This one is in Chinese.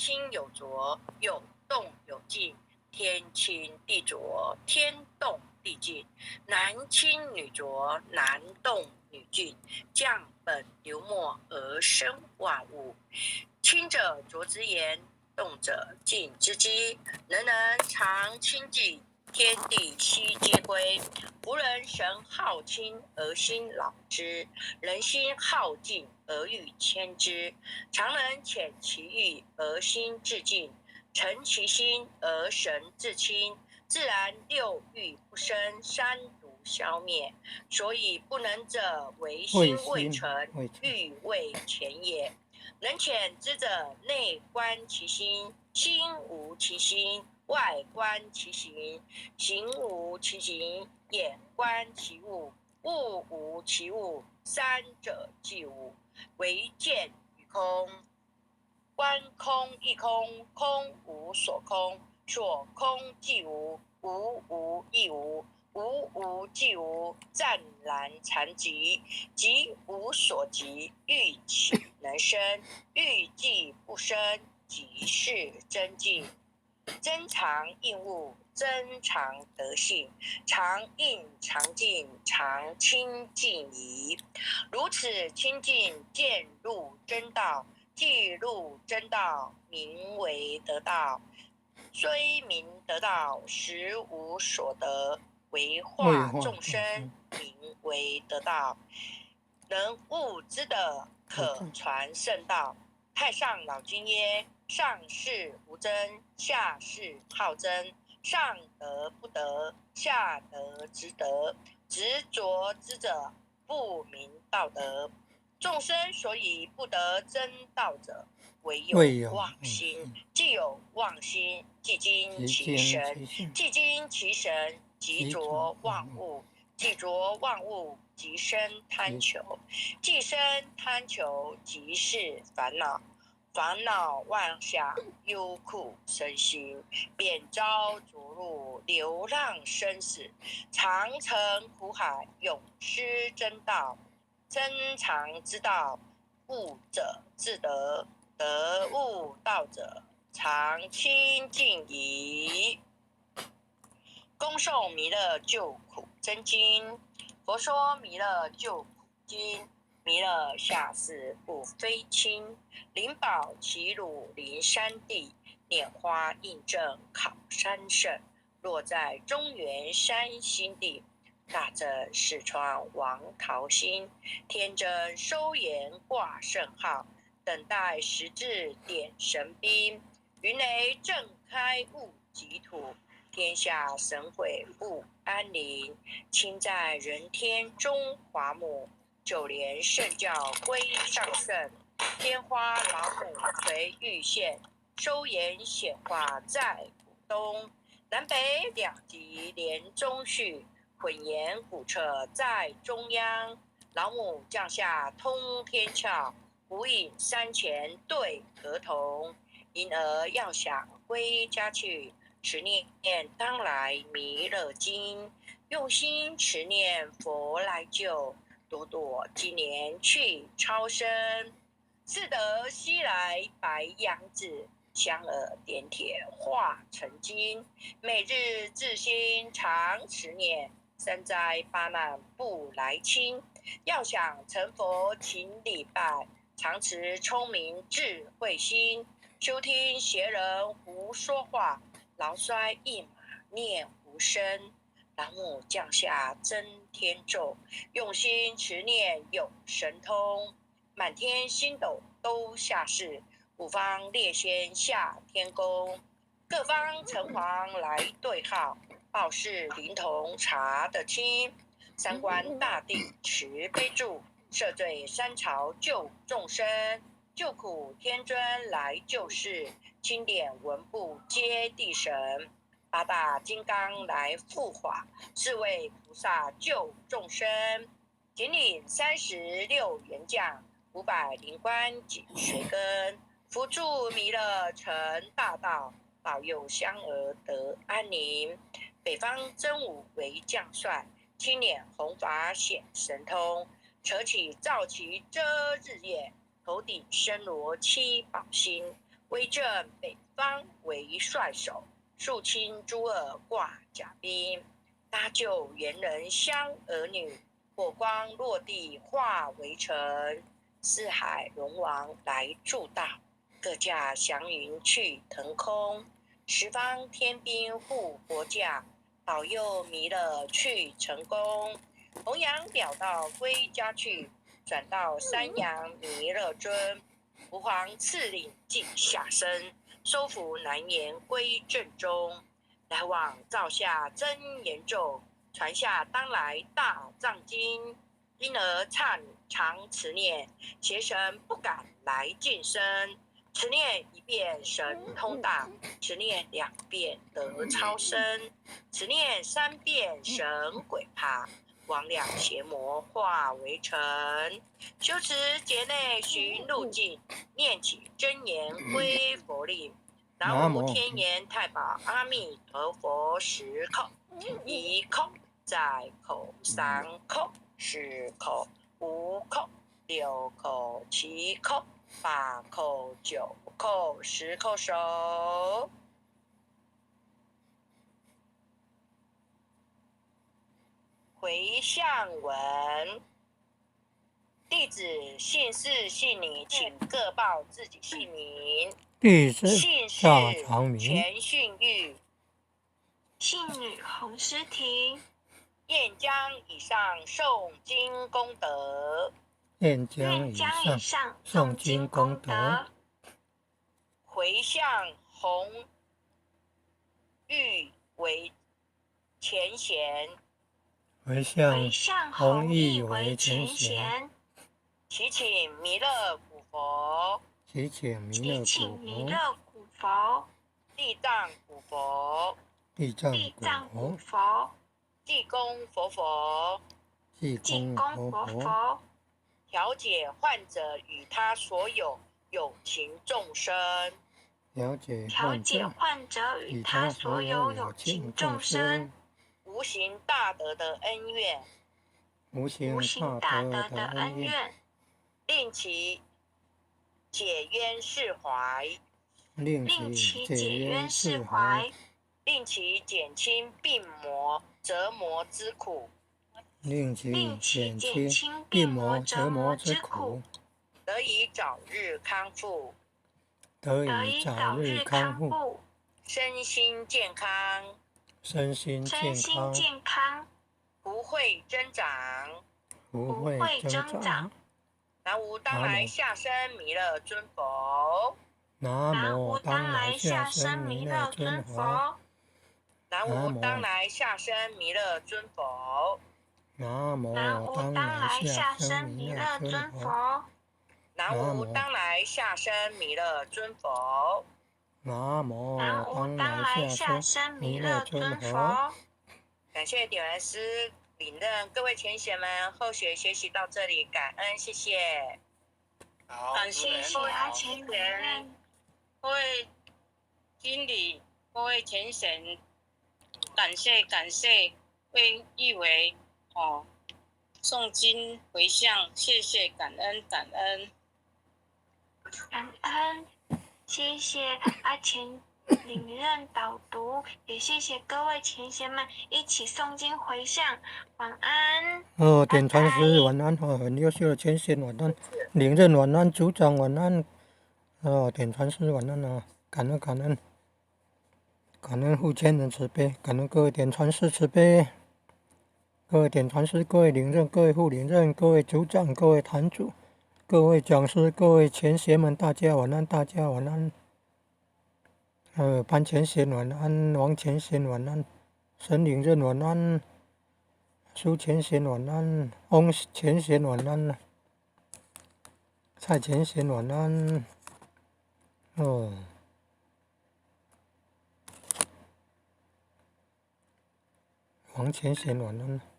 清有浊，有动有静。天清地浊，天动地静；男清女浊，男动女静。降本流末而生万物。清者浊之源，动者静之基。人人常清静，天地悉皆归。夫人神好清而心老之，人心好静而欲谦之。常人遣其欲而心自静，诚其心而神自清。自然六欲不生，三毒消灭。所以不能者，为心未诚，欲未前也。能遣之者，内观其心，心无其心；外观其行，行无其行；眼观其物，物无其物。三者即无，唯见与空。观空亦空，空无所空，所空即无，无无亦无，无无即无。湛然常寂，寂无所寂，欲起能生，欲寂不生，即是真静。真常应物，真常德性，常应常静，常清静怡。如此清净，渐入真道。既入真道，名为得道。虽名得道，实无所得，为化众生，名为得道。能悟之德，可传圣道。太上老君曰：上士无争，下士好争。上德不德，下德之德。执着之者，不明道德。众生所以不得真道者，唯有妄心。既有妄心，即惊其神；既惊其神，即着万物；既着万物，即生贪求；既生贪求，即是烦恼。烦恼妄想，忧苦身心，便遭逐入流浪生死，长城苦海，永失真道。真常之道，悟者自得；得悟道者，常清静怡。恭诵弥勒救苦真经。佛说弥勒救苦经，弥勒下世不非亲。灵宝齐鲁灵山地，拈花印证考山胜。落在中原山心地，大正四川王桃心。天真收言挂圣号，等待时至点神兵。云雷震开雾极土，天下神鬼不安宁。亲在人天中华母，就连圣教归上圣。天花老母垂玉线，收言显化在古东。南北两极连中续，混言古彻在中央。老母降下通天窍，虎影山前对河童。因而要想归家去，持念当来弥勒经。用心持念佛来救，朵朵今年去超生。自得西来白杨子，香耳点铁化成金。每日自心常持念，三灾八难不来侵。要想成佛勤礼拜，常持聪明智慧心。休听邪人胡说话，劳衰一马念无声。老母降下真天咒，用心持念有神通。满天星斗都下世，五方列仙下天宫。各方城隍来对号，报事灵童查得清。三官大帝慈悲助，赦罪三朝救众生。救苦天尊来救世，钦点文部接地神。八大金刚来护法，四位菩萨救众生。顶领36员将，500灵官紧随跟。辅助弥勒成大道，保佑香儿得安宁。北方真武为将帅，青脸红发显神通。扯起皂旗遮日夜，头顶身罗七宝星。威震北方为帅首，肃清诸恶挂甲兵，搭救元人乡儿女，火光落地化为尘。四海龙王来助道，各驾祥云去腾空。十方天兵护国驾，保佑弥勒去成功。弘扬了道归家去，转到山阳弥勒尊。吾皇赐令尽下生，收服南延归正中。来往造下真言咒，传下当来大藏经。因而常持念，邪神不敢来近身。持念一遍神通大，持念2遍得超生，持念3遍神鬼怕，魍魉邪魔化为尘。修持劫内寻路径，念起真言归佛令。南无天眼太保阿弥陀佛10口，1口再口3口4口5口6口7口8口9口10口手。回向文：弟子姓氏姓名，请各报自己姓名。弟子姓氏夏长明，全训玉，姓女洪诗婷，愿将以上诵经功德，愿将愿以将以上上诵经功德，回向弘玉为前贤，回向弘毅为为前前贤，贤，祈请弥勒古佛、祈请弥祈勒请弥古佛、勒古佛、地藏古佛、地藏地藏古古佛、佛、济公佛佛，济济公公佛佛，佛，调解患者与他所有有情众生，了解调解患者患者与与他他所所有有有有情情众众生生，无形大德的恩怨，无形无形大德的的恩怨，恩怨，令其解冤释怀，令令其解其解冤冤释释怀怀，，令其减轻病魔折磨之苦，令其令其减减轻轻病病魔魔折磨折磨之之苦苦，得以早日康复，得得以以早日早日康复，康复，身心健康，身心身心健康，健康，不会增长。不不会会增增长。南无当来下生弥勒尊佛，南南无无当当来来下下生生弥勒弥勒尊尊佛，佛，南无当来下生弥勒尊佛，南无南无当当来来下下生弥勒生弥勒尊佛，尊佛，南无当来下生弥勒尊佛，南无南无当当来下来下生生弥弥勒勒尊尊佛。佛。感谢点完师领任各位前贤们，后学学习到这里，感恩，谢谢。好，感谢谢谢阿前领任，各位经理、各位前贤，感谢，为义为诵经回向，谢谢感恩。感恩，谢谢阿前领任导读，也谢谢各位前贤们一起诵经回向，晚安。点传师晚安，很优秀的前贤晚安，领任晚安，组长晚安，点传师晚安啊，感恩护签人慈悲，感恩各位点传师慈悲，各位点传师，各位领任，各位副领任，各位组长，各位坛主，各位讲师，各位前贤们，大家晚安，大家晚安。班前贤晚安，王前贤晚安，沈领任晚安，苏前贤晚安，翁前贤晚安，蔡前贤晚安，王前贤晚安。